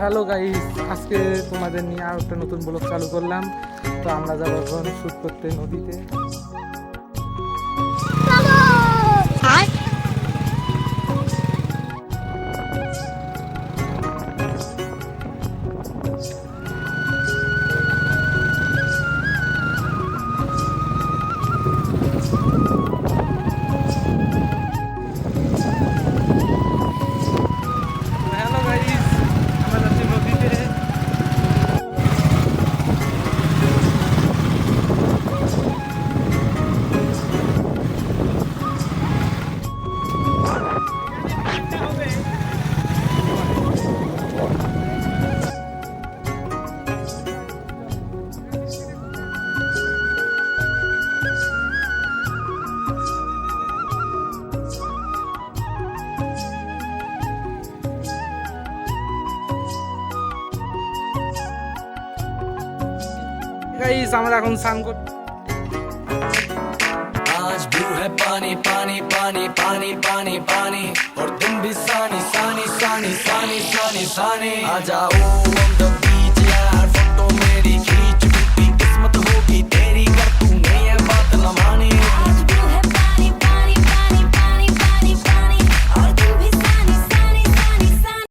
Hello guys, আজকে তোমাদের নিয়ে আর একটা নতুন ব্লগ চালু করলাম। তো আমরা যাবো এখন শুট করতে নদীতে। হ্যালো গাইস, আমরা যাচ্ছি নদীতে। গাইস, আমরা এখন স্নান করতে। आज ब्लू है पानी पानी पानी पानी पानी पानी और तुम भी सानी सानी सानी सानी सानी सानी आ जाओ हम